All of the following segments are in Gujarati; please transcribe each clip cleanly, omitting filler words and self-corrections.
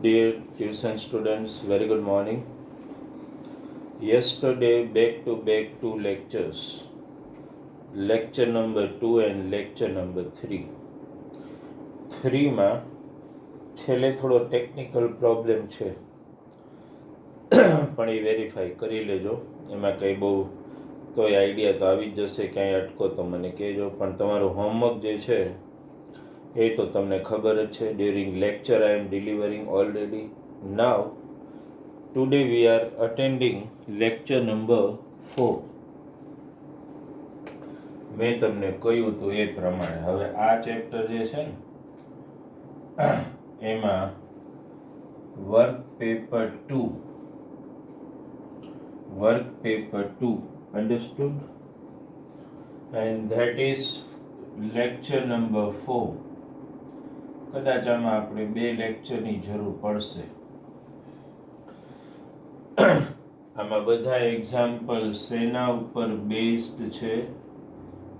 Dear tuition students, very good morning. Yesterday, back to back two lectures, lecture number 2 and lecture number 3. 3માં છેલ્લે થોડો ટેકનિકલ પ્રોબ્લેમ છે પણ એ વેરીફાઈ કરી લેજો. એમાં કંઈ બહુ તોય આઈડિયા તો આવી જ જશે. ક્યાંય અટકો તો મને કહેજો. પણ તમારું હોમવર્ક જે છે એ તો તમને ખબર જ છે. During lecture I am delivering already. Now today we are attending lecture number 4. મેં તમને કહ્યું હતું એ પ્રમાણે હવે આ ચેપ્ટર જે છે ને એમાં work paper 2 understood, and that is lecture number 4. કદાચ આમાં આપણે 2 લેક્ચરની જરૂર પડશે. આમાં બધા એક્ઝામ્પલ શેના ઉપર બેઝડ છે?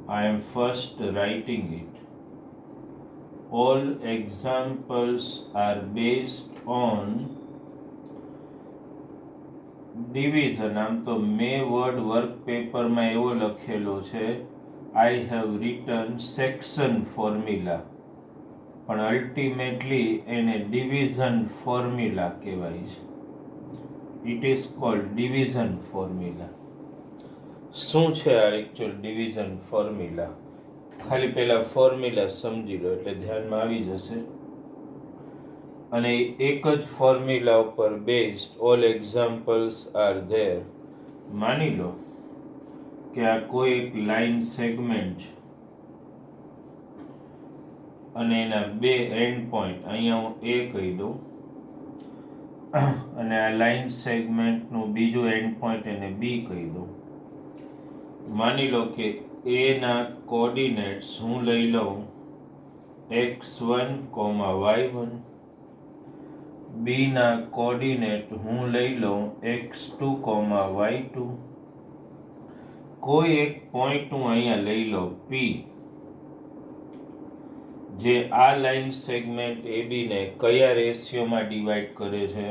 I am first writing it. All examples are based on division. આમ તો મેં વર્ડ વર્ક પેપરમાં એવો લખેલો છે I have written section formula, પણ અલ્ટિમેટલી એને ડિવિઝન ફોર્મ્યુલા કહેવાય છે. It is called division formula. શું છે આ એકચ્યુઅલ ડિવિઝન ફોર્મ્યુલા? ખાલી પહેલા ફોર્મ્યુલા સમજી લો એટલે ધ્યાનમાં આવી જશે. અને એક જ ફોર્મ્યુલા ઉપર based all examples are there. માની લો કે આ કોઈ એક લાઇન સેગમેન્ટ છે અને એના 2 એન્ડ પોઈન્ટ, અહીંયા હું એ કહી દઉં અને આ લાઇન સેગમેન્ટનું બીજું એન્ડ પોઈન્ટ એને બી કહી દઉં. માની લો કે એ ના કોઓર્ડિનેટ્સ હું લઈ લઉં x1, y1, બી ના કોઓર્ડિનેટ હું લઈ લઉં x2, y2. કોઈ એક પોઈન્ટ હું અહીંયા લઈ લઉં p, જે આ લાઇન સેગમેન્ટ AB ને કયા રેશિયોમાં ડિવાઈડ કરે છે?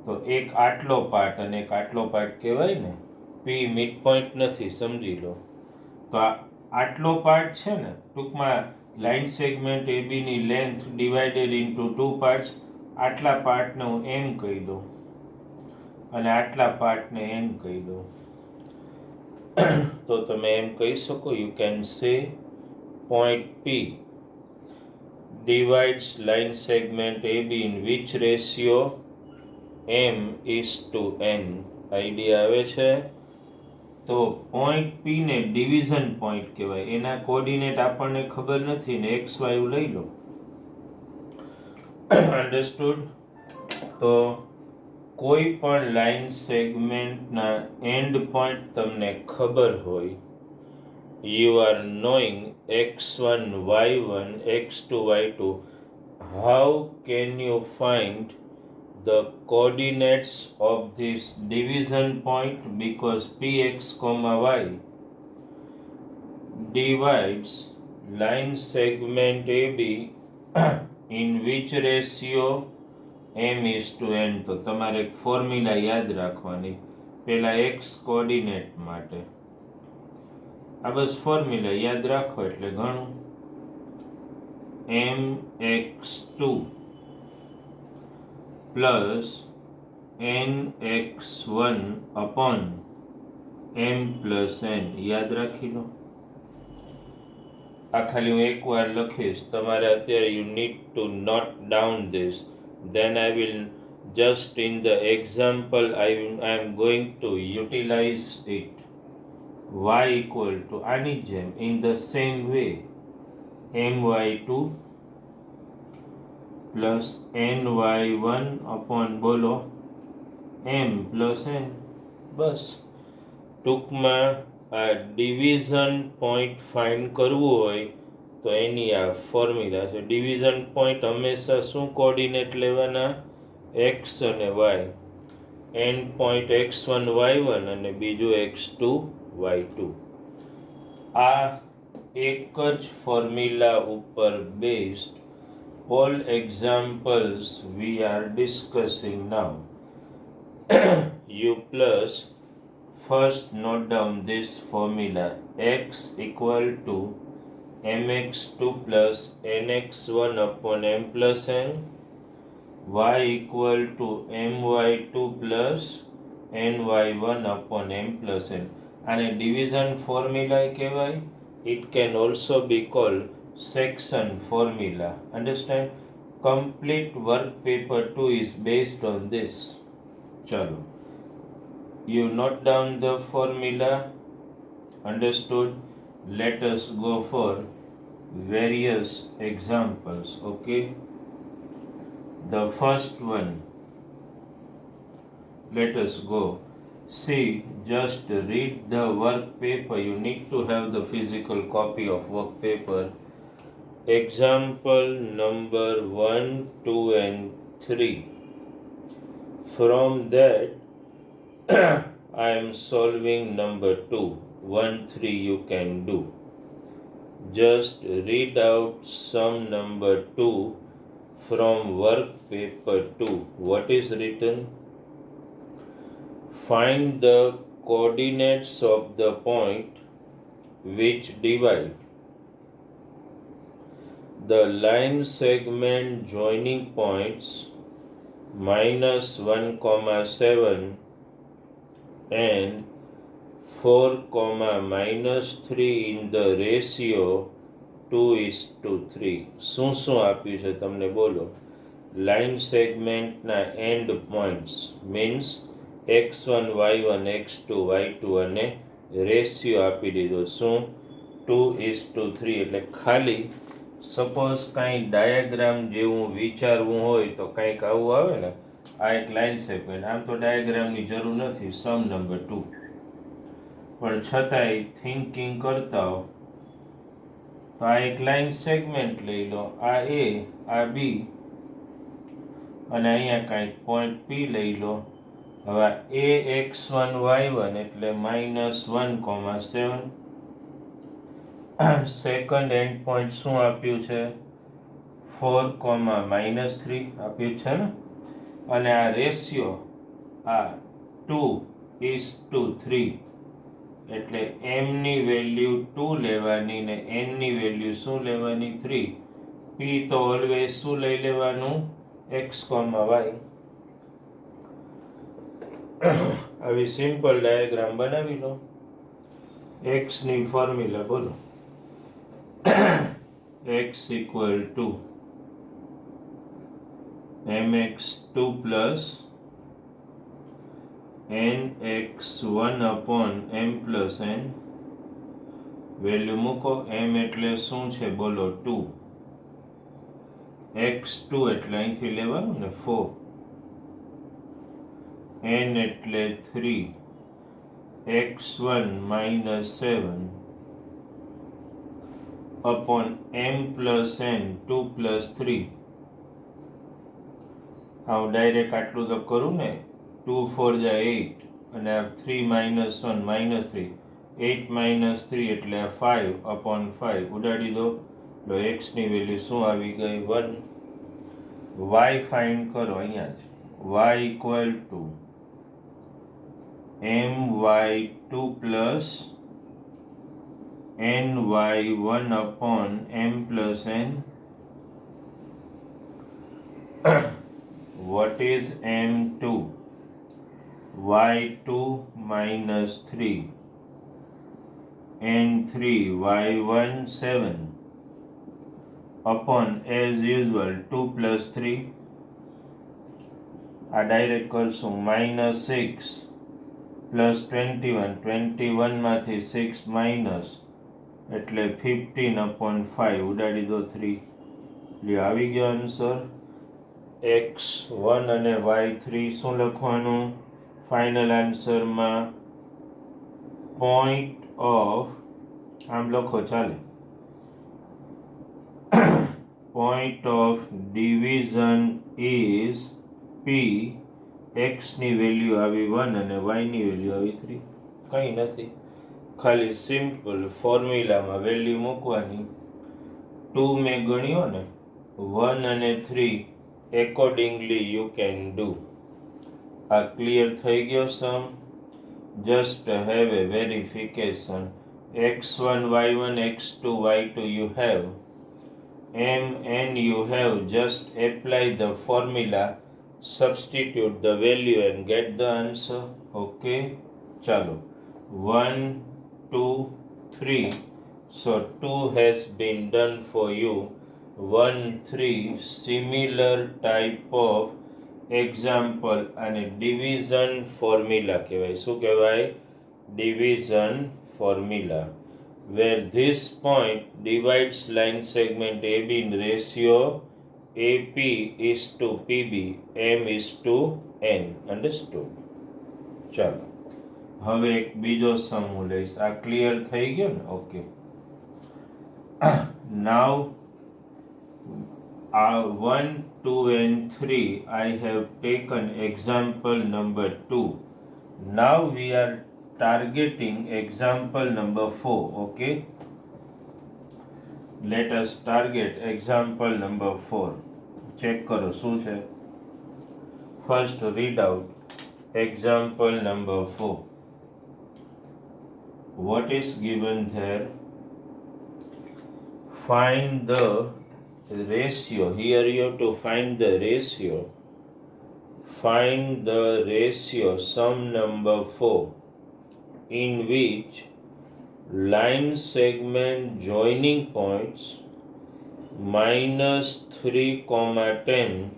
તો એક આટલો પાર્ટ અને એક આટલો પાર્ટ કહેવાય ને. P મિડ પોઈન્ટ નથી, સમજી લો. તો આ આટલો પાર્ટ છે ને, ટૂંકમાં લાઇન સેગમેન્ટ AB ની લેન્થ ડિવાઇડેડ ઇન્ટુ 2 પાર્ટ્સ. આટલા પાર્ટને હું M કહી દઉં અને આટલા પાર્ટને N કહી દઉં. તો તમે એમ કહી શકો, you can say point P divides line segment AB in which ratio? M:n. Idea આવે છે? તો પોઈન્ટ P ને ડિવિઝન પોઈન્ટ કહેવાય. એના કોઓર્ડિનેટ આપણને ખબર નથી ને x y લઈ લો. અન્ડરસ્ટુડ? તો કોઈ પણ લાઇન સેગમેન્ટના એન્ડ પોઈન્ટ તમને ખબર હોય, you are knowing x1, y1, x2, y2. How can you find the coordinates of this division point? Because px, y divides line segment AB in which ratio? M:n. તો તમારે એક ફોર્મ્યુલા યાદ રાખવાની પહેલા x કોઓર્ડિનેટ માટે. આ બસ ફોર્મ્યુલા યાદ રાખો એટલે ઘણું. mx2 plus nx1 upon m plus n. યાદ રાખી લો. આ ખાલી હું એકવાર લખીશ, તમારે અત્યારે you need two note down this. then I will just in the example I am going to utilize it. Y equal to આની જેમ in the same way my2 plus ny1 upon બોલો m plus n. બસ ટૂંકમાં આ ડિવિઝન પોઈન્ટ ફાઇન્ડ કરવું હોય તો એની આ ફોર્મ્યુલા છે. ડિવિઝન પોઈન્ટ હંમેશા શું કોઓર્ડિનેટ લેવાના? x અને y. End point x1, y1 અને બીજું x2, y2. આ એક જ ફોર્મ્યુલા ઉપર based all examples we are discussing now. You plus, first note down this formula: x equal to mx2 plus nx1 upon m plus n, y equal to my2 plus ny1 upon m plus n. આને ડિવિઝન ફોર્મ્યુલા કહેવાય. It can also be called section formula. Understand? Complete work paper 2 is based on this. Chalo. You note down the formula. Understood? Let us go for various examples. Okay? The first one. Let us go. See, just read the work paper. You need to have the physical copy of work paper. Example number 1, 2 and 3. From that, I am solving number 2. 1, 3 you can do. Just read out sum number 2 from work paper 2. What is written? Find the coordinates of the point which divide the line segment joining points -1, 7 and 4, -3 in the ratio 2:3. શું આપ્યું છે તમને બોલો? લાઇન સેગમેન્ટના end points means x1, y1, x2, y2 અને રેશિયો આપી દીધો. શું? 2:3. એટલે ખાલી સપોઝ કાંઈ ડાયાગ્રામ જેવું વિચારવું હોય તો કંઈક આવું આવે ને, આ એક લાઇન સેગમેન્ટ. આમ તો ડાયાગ્રામની જરૂર નથી, સમ નંબર 2, પણ છતાંય થિંકિંગ કરતા હો તો આ એક લાઇન સેગમેન્ટ લઈ લો. આ એ, આ બી અને અહીંયા કાંઈક પોઈન્ટ પી લઈ લો. હવે ax1 y1 એટલે -1, 7. સેકન્ડ એન્ડ પોઈન્ટ શું આપ્યું છે? 4, -3 આપ્યું છે ને. અને આ રેશિયો આ 2:3 એટલે m ની વેલ્યુ 2 લેવાની ને n ની વેલ્યુ શું લેવાની? 3. p તો ઓલવેઝ શું લઈ લેવાનું? x, y. આવી સિમ્પલ ડાયાગ્રામ બનાવી લો. x ની ફોર્મ્યુલા બોલો. x equal to mx2 plus nx1 upon m plus n. Value મૂકો. m એટલે શું છે બોલો? 2. x2 એટલે અહીંથી લેવાનું ને 4. n એટલે 3. x1 -7 upon m plus n 2 plus 3. હું ડાયરેક્ટ આટલું તો કરું ને. 2 4 8 અને આ 3 -1 -3. 8 - 3 એટલે 5 upon 5 ઉડાડી દો. તો x ની વેલ્યુ શું આવી ગઈ? 1. y ફાઇન્ડ કરો અહીંયા જ. y equal to my2 plus ny1 upon m plus n. What is m2? y2 -3 n3 y1 7 upon as usual 2 plus 3. આ ડાયરેક્ટ કરશું. -6 પ્લસ 21 માંથી 6 માઇનસ એટલે 15 upon 5 ઉડાડી દો 3. આવી ગયો આન્સર. x1 અને y3 શું લખવાનું ફાઇનલ આન્સરમાં? પોઈન્ટ ઓફ, આમ લખો ચાલે, point of division is p. x ની વેલ્યુ આવી 1 અને y ની વેલ્યુ આવી 3. કંઈ નથી, ખાલી સિમ્પલ ફોર્મ્યુલામાં વેલ્યુ મૂકવાની. 2 મેં ગણ્યો ને 1 અને 3 accordingly you can do. આ ક્લિયર થઈ ગયો સમ? Just have a verification. x1 y1 x2 y2 you have m and you have just apply the formula, substitute the value and get the answer. Okay, chalo 1 2 3. So 2 has been done for you. 1 3 similar type of example અને division formula કહેવાય. શું કહેવાય? Division formula, where this point divides line segment AB in ratio AP is to PB, M is to N. Understood? ચાલો હવે એક બીજો સમ હું લઈશ. આ ક્લિયર થઈ ગયો ને? Okay. Now 1, 2 and 3 I have taken example number 2. Now we are targeting example number 4. Okay, let us target example number 4. check karo શું છે. first read out example number 4. what is given there? Find the ratio. Here you have to find the ratio. Find the ratio sum number 4 in which line segment joining points -3, 10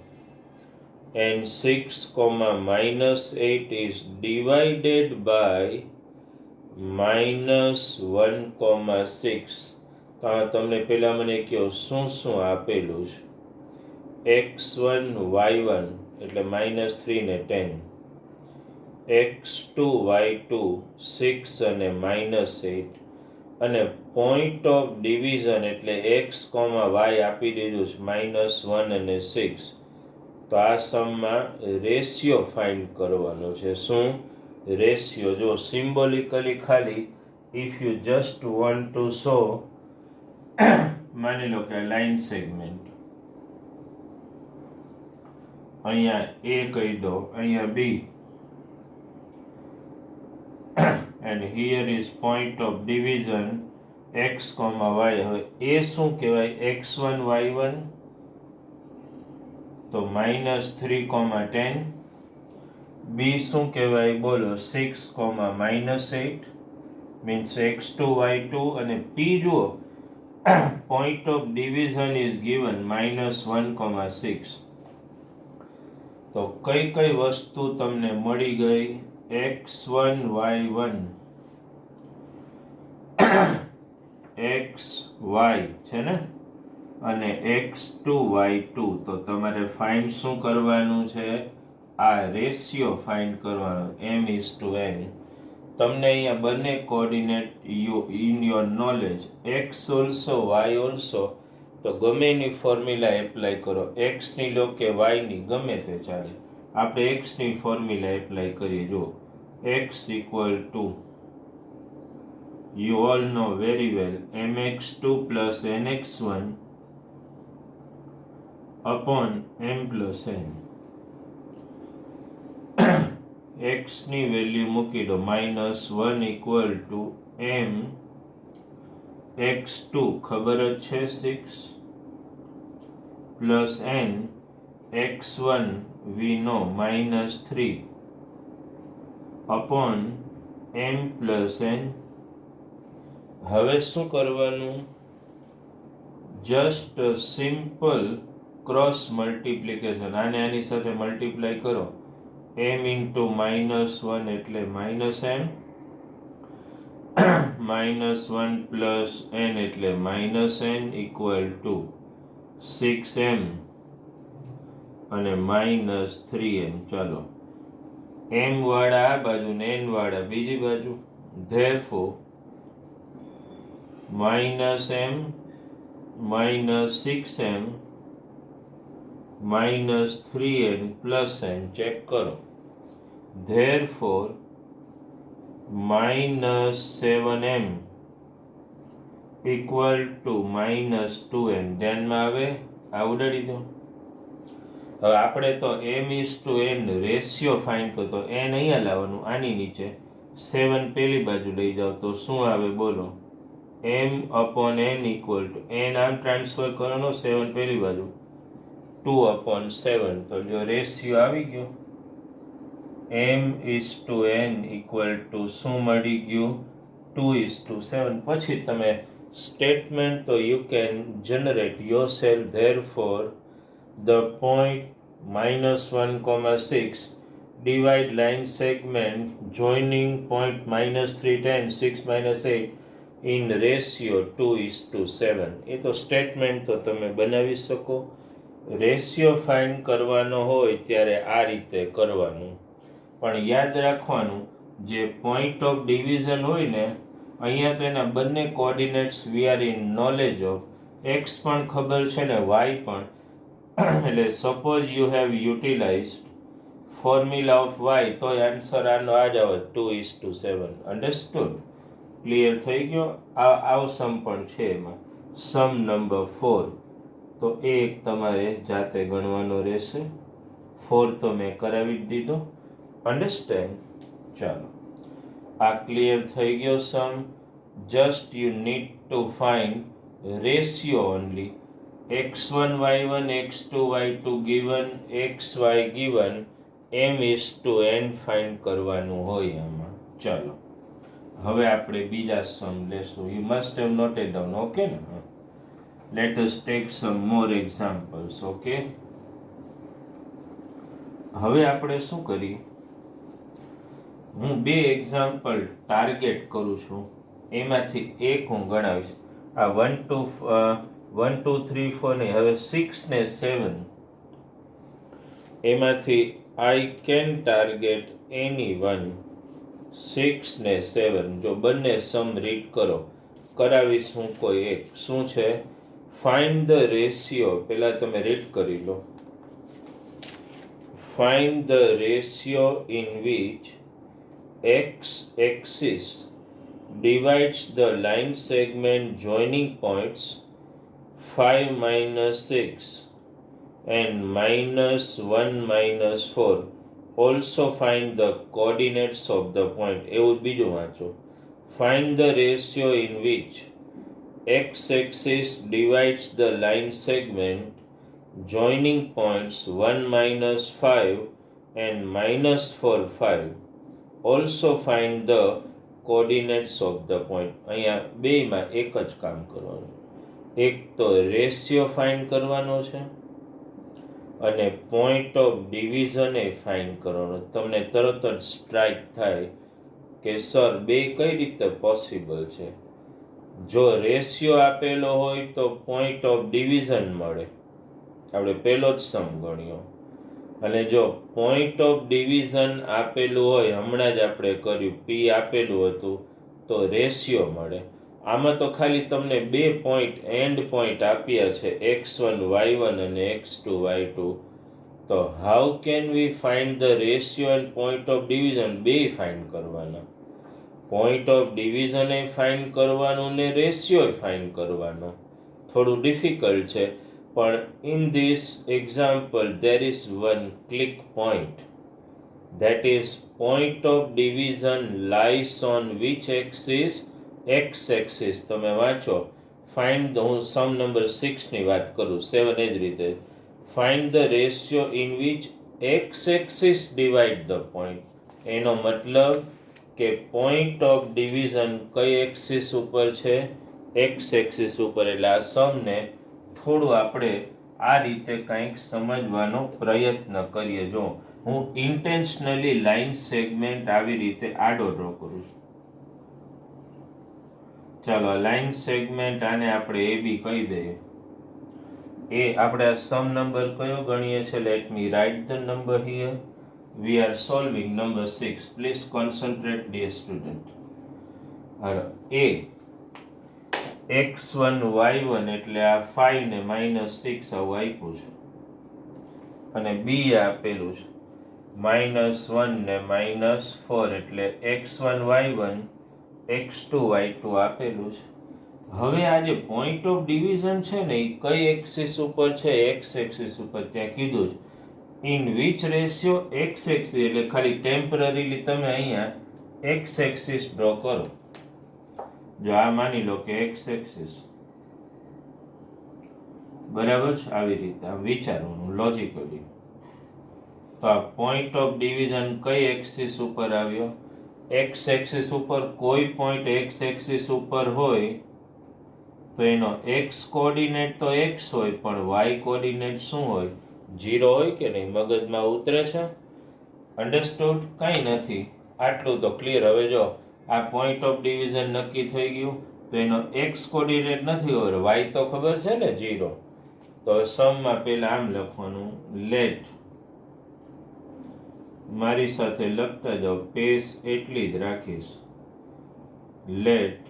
and 6, -8 is divided by -1, 6. તમને પહેલા મને કહો શું શું આપેલું છે? x1 y1 એટલે -3 ને 10, x2 y2 6 અને -8, અને પોઈન્ટ ઓફ ડિવિઝન એટલે x, y આપી દીધું છે -1 અને 6. તો આ સમમાં રેશિયો ફાઇન્ડ કરવાનો છે. શું રેશિયો? જો સિમ્બોલિકલી ખાલી if you just want to show, માની લો કે લાઇન સેગમેન્ટ અહીંયા A કહી દો, અહીંયા B, and here is point of division x, y. હવે A શું કહેવાય? x1 y1 તો -3, 10. B શું કહેવાય? બોલો 6, -8 means x2 y2, અને P જુઓ point of division is given -1, 6. તો કઈ કઈ વસ્તુ તમને મળી ગઈ? x1 y1 x y છે ને, અને x2 y2. તો તમારે ફાઇન્ડ શું કરવાનું છે? આ રેશિયો ફાઇન્ડ કરવાનો, m:n. તમને અહીંયા બંને coordinate in your knowledge, x also y also. તો ગમે એની ફોર્મ્યુલા એપ્લાય કરો, x ની લો કે y ની, ગમે તે ચાલે. આપણે x ની ફોર્મ્યુલા એપ્લાય કરીએ. જો x equal to, you all know very well, mx2 plus nx1 upon m plus n. x ની વેલ્યુ મૂકી દો, -1 ઇક્વલ ટુ m x2 ખબર જ છે 6 plus n x1 we know -3 upon m plus n. હવે શું કરવાનું? Just simple cross multiplication. આને આની સાથે મલ્ટીપ્લાય કરો, m into -1 એટલે -m, -1 plus n એટલે -n equal to 6m અને -3m. ચાલો m વાળા આ બાજુ ને n વાળા બીજી બાજુ. therefore -m -6m -3n plus n. Check કરો. therefore -7m equal to -2n. ધ્યાનમાં આવે? આ ઉડાડી દો. હવે આપણે તો m/n રેશિયો ફાઇન્ડ કરો તો n અહીંયા લાવવાનું, આની નીચે 7 પેલી બાજુ લઈ જાઓ તો શું આવે બોલો? m/n ઇક્વલ ટુ n આમ ટ્રાન્સફર કરવાનો, 7 પેલી બાજુ 2/7. તો જો રેશિયો આવી ગયો m/n ઇક્વલ ટુ શું મળી ગયું? 2:7. પછી તમે સ્ટેટમેન્ટ તો you can generate your self. Therefore the point -1,6 divide line segment joining point -3, 10, 6, -8 in ratio 2:7. એ તો સ્ટેટમેન્ટ તો તમે બનાવી શકો. રેશિયો ફાઇન્ડ કરવાનો હોય ત્યારે આ રીતે કરવાનું. પણ યાદ રાખવાનું, જે પોઈન્ટ ઓફ ડિવિઝન હોય ને, અહીંયા તો એના બંને coordinates we are in knowledge of. X પણ ખબર છે ને વાય પણ. એટલે suppose you have utilized formula of Y તો આન્સર આનો આ જ આવે 2:7. અન્ડરસ્ટુડ? ક્લિયર થઈ ગયો? આવો સમ પણ છે એમાં, સમ નંબર 4. તો એ એક તમારે જાતે ગણવાનો રહેશે. 4 તો મેં કરાવી જ દીધો. અન્ડરસ્ટેન્ડ? ચાલો, આ ક્લિયર થઈ ગયો sum. Just you need to find ratio only. x1 y1 x2 y2 given xy given m/n find કરવાનું હોય આમાં. ચાલો, હવે આપણે બીજા સમ લેશું. You must have noted down. Okay ને? Let us take some more examples. Okay, હવે આપણે શું કરીએ? હું 2 એક્ઝામ્પલ ટાર્ગેટ કરું છું, એમાંથી એક હું ગણાવીશ. આ 1 2 3 4 નહીં, હવે 6 ને 7 એમાંથી I can target any one. 6 ને 7 જો બંને સમ રીડ કરો, કરાવીશ હું કોઈ એક. શું છે? Find the ratio. પહેલાં તમે રીડ કરી લો. Find the ratio in which x axis divides the line segment joining points 5 - 6 and -1 - 4. Also find the coordinates of the point. એવું બીજું વાંચો. Find the ratio in which x-axis divides the line segment joining points 1 - 5 and -4, 5. Also find the coordinates of the point. અહીંયા બેમાં એક જ કામ કરવાનું. એક તો રેશિયો ફાઇન્ડ કરવાનો છે અને point of division A find કરવાનો. તમને તરત જ સ્ટ્રાઇક થાય કે સર બે કઈ રીતે પોસિબલ છે? જો રેશિયો આપેલો હોય તો પોઈન્ટ ઓફ ડિવિઝન મળે, આપણે પહેલો જ સમ ગણ્યો. અને જો પોઈન્ટ ઓફ ડિવિઝન આપેલું હોય, હમણાં જ આપણે કર્યું, પી આપેલું હતું તો રેશિયો મળે. આમાં તો ખાલી તમને 2 પોઈન્ટ એન્ડ પોઈન્ટ આપ્યા છે, x1 y1 અને x2 y2. તો how can we find the ratio end point of division? બે ફાઇન્ડ કરવાના. Point of division A find કરવાનું ને રેશિયો ફાઇન્ડ કરવાનો. થોડું ડિફિકલ્ટ છે, પણ in this example there is one click point. That is, point of division lies on which axis? X axis. તમે વાંચો. ફાઇન્ડ, હું સમ નંબર 6 ની વાત કરું, 7 એ જ રીતે. Find the ratio in which x axis divide the point. એનો મતલબ કે પોઈન્ટ ઓફ ડિવિઝન કઈ એક્સિસ ઉપર છે? x એક્સિસ ઉપર. એટલે આ સમને થોડું આપણે આ રીતે કંઈક સમજવાનો પ્રયત્ન કરીએ. જો હું ઇન્ટેન્શનલી લાઇન સેગમેન્ટ આવી રીતે આડો ડ્રો કરું છું. ચાલો, આ લાઇન સેગમેન્ટ, આને આપણે એ બી કહી દઈએ. એ આપણે આ સમ નંબર કયો ગણીએ છીએ? Let me write the number here. We are solving number 6. Please concentrate dear student. હાલો, એ x1 y1 એટલે આ 5 ને -6 આવું આપ્યું છે, અને બી આપેલું છે -1 ને -4 એટલે x1 y1 x2 y2 આપેલું છે. હવે આ જે પોઈન્ટ ઓફ ડિવિઝન છે ને એ કઈ એક્સિસ ઉપર છે? એક્સ એક્સિસ ઉપર. ત્યાં કીધું જ in which ratio x axis, એટલે ખાલી ટેમ્પરરીલી તમે અહીંયા એક્સ એક્સિસ ડ્રો કરો. જો આ માની લો કે એક્સ એક્સિસ, બરાબર છે. આવી રીતે આ વિચારવાનું લોજિકલી. તો આ પોઈન્ટ ઓફ ડિવિઝન કઈ એક્સિસ ઉપર આવ્યો? એક્સ એક્સિસ ઉપર. કોઈ પોઈન્ટ એક્સ એક્સિસ ઉપર હોય તો એનો એક્સ કોઓર્ડિનેટ તો એક્સ હોય, પણ વાય કોઓર્ડિનેટ શું હોય? 0 હોય કે નહીં? મગજમાં ઉતરે છે? અન્ડરસ્ટુડ? કાંઈ નથી. આટલું તો ક્લિયર. હવે જો આ પોઈન્ટ ઓફ ડિવિઝન નક્કી થઈ ગયું, તો એનો એક્સ કોઓર્ડિનેટ નથી હોય, વાય તો ખબર છે ને 0. તો સમમાં પહેલા આમ લખવાનું, લેટ, મારી સાથે લખતા જાઓ, પેસ એટલી જ રાખીશ, late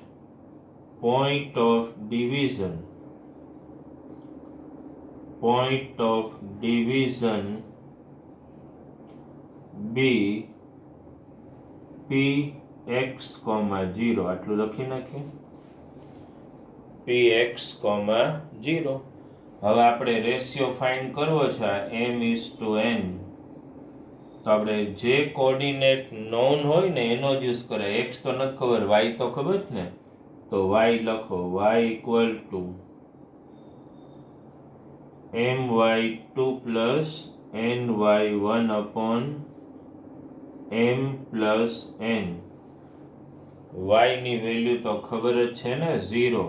point of division be px, 0. આટલું લખી નાખીએ, px, 0. હવે આપણે રેશિયો ફાઇન્ડ કરવો છે m:n. તો આપણે જે કોઓર્ડિનેટ નોન હોય ને એનો જ યુઝ કરે. x તો નથી ખબર, y તો ખબર જ ને. તો y લખો, y equal to my2 plus ny1 upon m plus n. y ની વેલ્યુ તો ખબર જ છે ને, 0.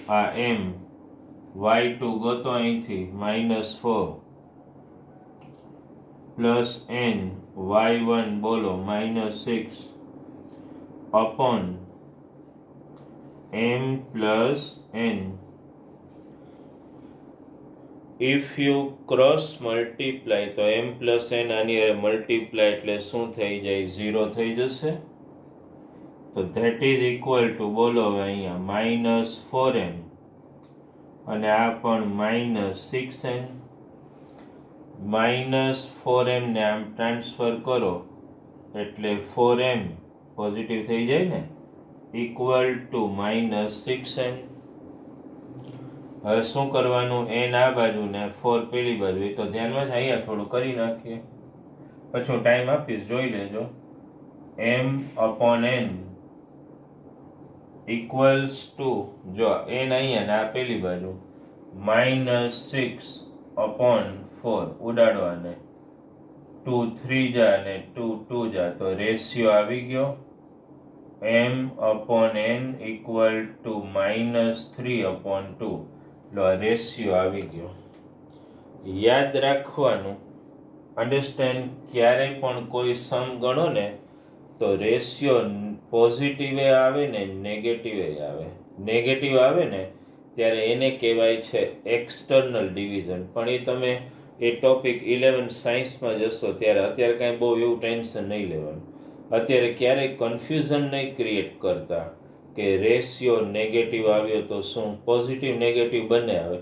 આ m, y2 ગોતો અહીંથી, -4 પ્લસ n, y1 બોલો -6 upon m plus n. If you cross multiply, તો m plus n આની હારે મલ્ટીપ્લાય એટલે શું થઈ જાય? 0 થઈ જશે. તો that is equal to, બોલો હવે અહીંયા, -4m અને આ પણ -6n. -4m ને આમ ટ્રાન્સફર કરો એટલે 4m પોઝિટિવ થઈ જાય ને, ઇક્વલ ટુ -6n. હવે શું કરવાનું? n આ બાજુ ને 4 પેલી બાજુ. એ તો ધ્યાનમાં જ, અહીંયા થોડું કરી નાખીએ, પછી ટાઈમ આપીશ, જોઈ લેજો. m upon n equals to, જો n અહીંયા ને આ પેલી બાજુ, -6 અપોન 4 ઉડાડવાને, 2 3 જા અને 2 2 જા, તો રેશિયો આવી ગયો m upon n equal to -3 upon 2. Ratio આવી ગયો. યાદ રાખવાનું, અન્ડરસ્ટેન્ડ, ક્યારેય પણ કોઈ સમ ગણો ને તો રેશિયો પોઝિટિવ આવે ને નેગેટિવ આવે. નેગેટિવ આવે ને ત્યારે એને કહેવાય છે એક્સટર્નલ ડિવિઝન. પણ એ તમે એ ટોપિક 11 સાયન્સમાં જશો ત્યારે. અત્યારે કાંઈ બહુ એવું ટેન્શન નહીં લેવાનું. અત્યારે ક્યારેય કન્ફ્યુઝન નહીં ક્રિએટ કરતા કે રેશિયો નેગેટિવ આવ્યો તો શું? પોઝિટિવ નેગેટિવ બંને આવે.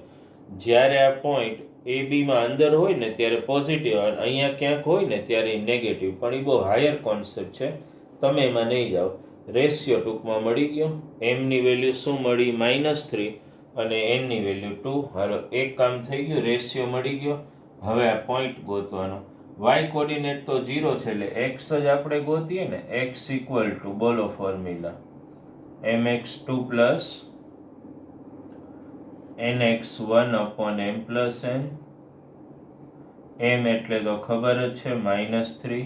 જ્યારે આ પોઈન્ટ એ બીમાં અંદર હોય ને ત્યારે પોઝિટિવ આવે, અહીંયા ક્યાંક હોય ને ત્યારે નેગેટિવ. પણ એ બહુ હાયર કોન્સેપ્ટ છે, તમે એમાં નહીં જાઓ. રેશિયો ટૂંકમાં મળી ગયો. એમની વેલ્યુ શું મળી? -3 અને એનની વેલ્યુ 2. હાલો, એક કામ થઈ ગયું, રેશિયો મળી ગયો. હવે આ પોઈન્ટ ગોતવાનો. વાય કોર્ડિનેટ તો 0 છે એટલે x જ આપણે ગોતીએ ને. x ઇક્વલ ટુ, બોલો formula, mx2 plus nx1 upon m plus n. m એટલે તો ખબર જ છે -3,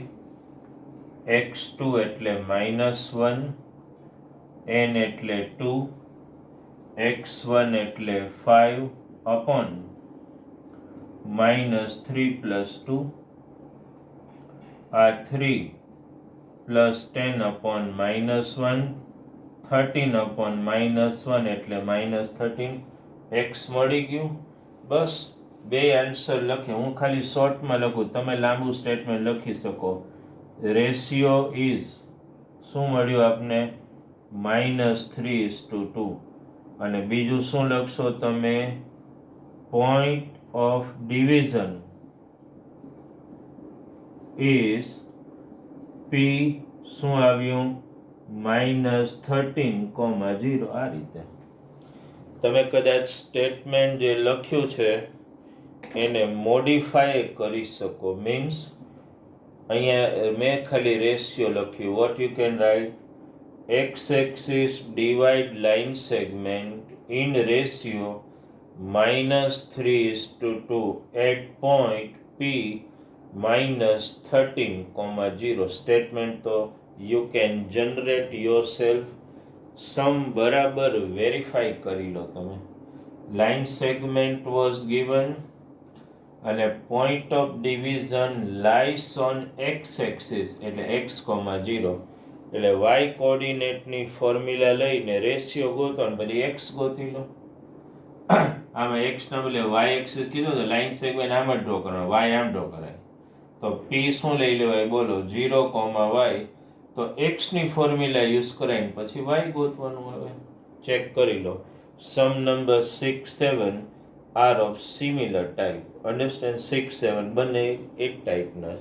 x2 એટલે -1, n એટલે 2, x1 એટલે 5 અપોન -3 પ્લસ 2. આ 3 પ્લસ 10 અપોન -1, 13 અપોન -1 એટલે -13. x મળી ગયું. બસ બે આન્સર લખે. હું ખાલી શોર્ટમાં લખું, તમે લાંબુ સ્ટેટમેન્ટ લખી શકો. રેશિયો ઇઝ શું મળ્યું આપને? -3:2. અને બીજું શું લખશો તમે? Point of division is p, શું આવ્યું? -13,0 આ રીતે તમે કદાચ સ્ટેટમેન્ટ જે લખ્યું છે એને મોડિફાય કરી શકો. મીન્સ અહીંયા મેં ખાલી રેશિયો લખ્યું. What you can write x axis divide line segment in ratio -3:2 at point P -13,0. Statement તો you can generate yourself. સમ બરાબર વેરીફાઈ કરી લો તમે. લાઇન સેગમેન્ટ વોઝ ગિવન અને point of division lies on x axis એટલે x,0 એટલે y કોઓર્ડિનેટની ફોર્મ્યુલા લઈને રેશિયો ગોતો અને બધી x ગોતી લો. આમાં x ના બદલે y એક્સિસ કીધું તો લાઇન સેગમેન્ટ આમ જ ડ્રો કરવાનો, y આમ ડ્રો કરાય. તો p શું લઈ લેવાય બોલો 0,y. તો x ની ફોર્મ્યુલા યુઝ કરાઈને પછી y ગોતવાનું આવે. ચેક કરી લો. Sum number 6, 7 are of similar type. Understand? 6, 7 બંને એક ટાઈપના.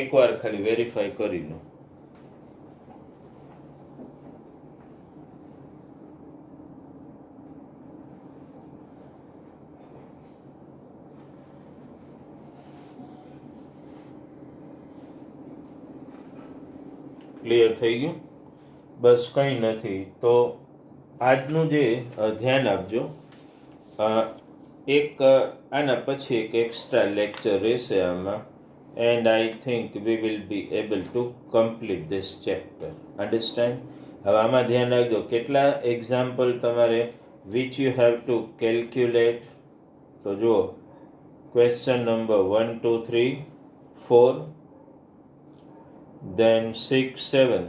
એકવાર ખાલી વેરીફાઈ કરી લો. ક્લિયર થઈ ગયું? બસ કંઈ નથી. તો આજનું જે ધ્યાન આપજો. એક આના પછી એક એક્સ્ટ્રા લેક્ચર રહેશે આમાં. And I think we will be able to complete this chapter. Understand? હવે આમાં ધ્યાન રાખજો કેટલા એક્ઝામ્પલ તમારે which you have to calculate. તો જુઓ ક્વેશ્ચન નંબર 1, 2, 3, 4 then 6, 7.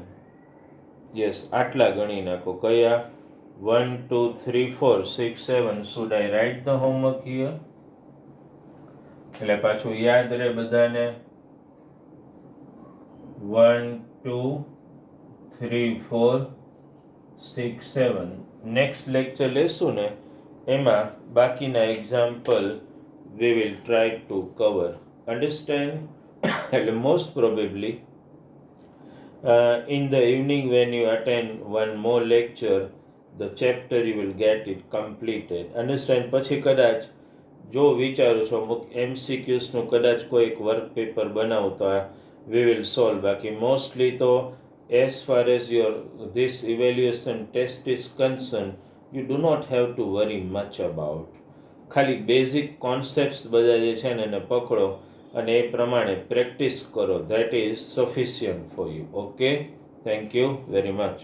યસ, આટલા ગણી નાખો. કયા? 1, 2, 3, 4, 6, 7. Should I write the homework here? એટલે પાછું યાદ રહે બધાને. 1, 2, 3, 4, 6, 7. નેક્સ્ટ લેક્ચર લેશું ને એમાં બાકીના example we will try to cover. Understand? એટલે most probably in the evening when you attend one more lecture, the chapter you will get it completed. Understand? પછી કદાચ જો વિચારો છો અમુક MCQsનું કદાચ કોઈ એક વર્ક પેપર બનાવતા we will solve. બાકી મોસ્ટલી તો as far as your this evaluation test is concerned, you do not have to worry much about. ખાલી બેઝિક કોન્સેપ્ટ્સ બધા જે છે ને એને પકડો અને એ પ્રમાણે પ્રેક્ટિસ કરો. That is sufficient for you. Okay, thank you very much.